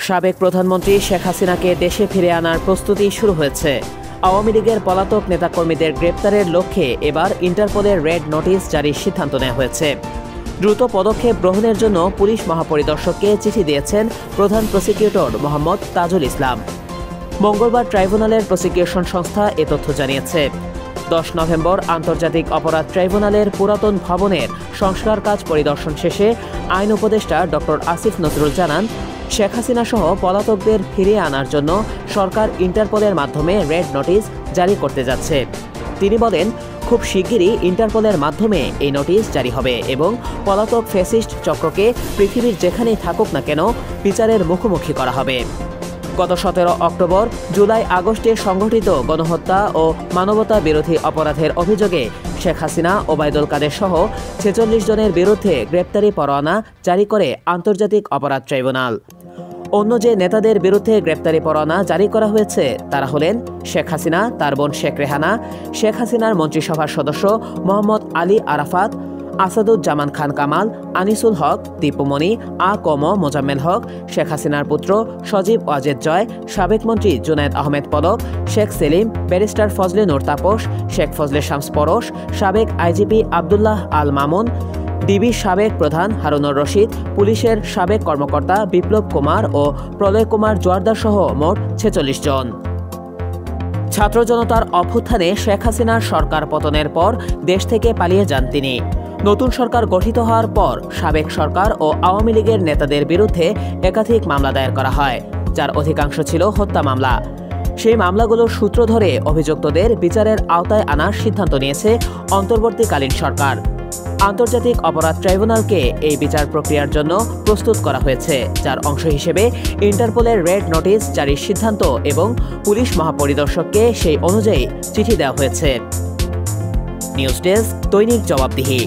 সাবেক প্রধানমন্ত্রী শেখ হাসিনাকে দেশে ফিরে আনার প্রস্তুতি শুরু হয়েছে। আওয়ামী লীগের পলাতক নেতাকর্মীদের গ্রেপ্তারের লক্ষ্যে এবার ইন্টারপোলের রেড নোটিশ জারির সিদ্ধান্ত নেওয়া হয়েছে। দ্রুত পদক্ষেপ গ্রহণের জন্য পুলিশ মহাপরিদর্শককে চিঠি দিয়েছেন প্রধান প্রসিকিউটর মোহাম্মদ তাজুল ইসলাম। মঙ্গলবার ট্রাইব্যুনালের প্রসিকিউশন সংস্থা এ তথ্য জানিয়েছে। 10 নভেম্বর আন্তর্জাতিক অপরাধ ট্রাইব্যুনালের পুরাতন ভবনের সংস্কার কাজ পরিদর্শন শেষে আইন উপদেষ্টা ডক্টর আসিফ নজরুল জানান, শেখ হাসিনা সহ পলাতকদের ফিরিয়ে আনার জন্য সরকার ইন্টারপোলের মাধ্যমে রেড নোটিশ জারি করতে যাচ্ছে। তিনি বলেন, খুব শিগগিরই ইন্টারপোলের মাধ্যমে এই নোটিশ জারি হবে এবং পলাতক ফ্যাসিস্ট চক্রকে পৃথিবীর যেখানেই থাকুক না কেন বিচারের মুখোমুখি করা হবে। গত 17 অক্টোবর, জুলাই, আগস্টে সংঘটিত গণহত্যা ও মানবতা বিরোধী অপরাধের অভিযোগে শেখ হাসিনা, ওবায়দুল কাদের সহ 46 জনের বিরুদ্ধে গ্রেপ্তারি পরোয়ানা জারি করে আন্তর্জাতিক অপরাধ ট্রাইব্যুনাল। অন্য যে নেতাদের বিরুদ্ধে গ্রেপ্তারি পরোয়ানা জারি করা হয়েছে তারা হলেন শেখ হাসিনা, তার বোন শেখ রেহানা, শেখ হাসিনার মন্ত্রিসভার সদস্য মোহাম্মদ আলী আরাফাত, আসাদুজ্জামান খান কামাল, আনিসুল হক, দীপুমণি, মোজাম্মেল হক, শেখ হাসিনার পুত্র সজীব ওয়াজেদ জয়, সাবেক মন্ত্রী জুনায়েদ আহমেদ পলক, শেখ সেলিম, ব্যারিস্টার ফজলে নূর তাপস, শেখ ফজলে শামস পরশ, সাবেক আইজিপি আবদুল্লাহ আল মামুন, ডিবির সাবেক প্রধান হারুনুর রশিদ, পুলিশের সাবেক কর্মকর্তা বিপ্লব কুমার ও প্রলয় কুমার জোয়ারদার সহ মোট 46 জন। ছাত্র জনতার অভ্যুত্থানে শেখ হাসিনার সরকার পতনের পর দেশ থেকে পালিয়ে যান তিনি। নতুন সরকার গঠিত হওয়ার পর সাবেক সরকার ও আওয়ামী লীগের নেতাদের বিরুদ্ধে একাধিক মামলা দায়ের করা হয়, যার অধিকাংশ ছিল হত্যা মামলা। সেই মামলাগুলোর সূত্র ধরে অভিযুক্তদের বিচারের আওতায় আনার সিদ্ধান্ত নিয়েছে অন্তর্বর্তীকালীন সরকার। আন্তর্জাতিক অপরাধ ট্রাইব্যুনালকে এই বিচার প্রক্রিয়ার জন্য প্রস্তুত করা হয়েছে, যার অংশ হিসেবে ইন্টারপোলের রেড নোটিশ জারির সিদ্ধান্ত এবং পুলিশ মহাপরিদর্শককে সেই অনুযায়ী চিঠি দেওয়া হয়েছে। নিউজ ডেস্ক, দৈনিক জবাবদিহি।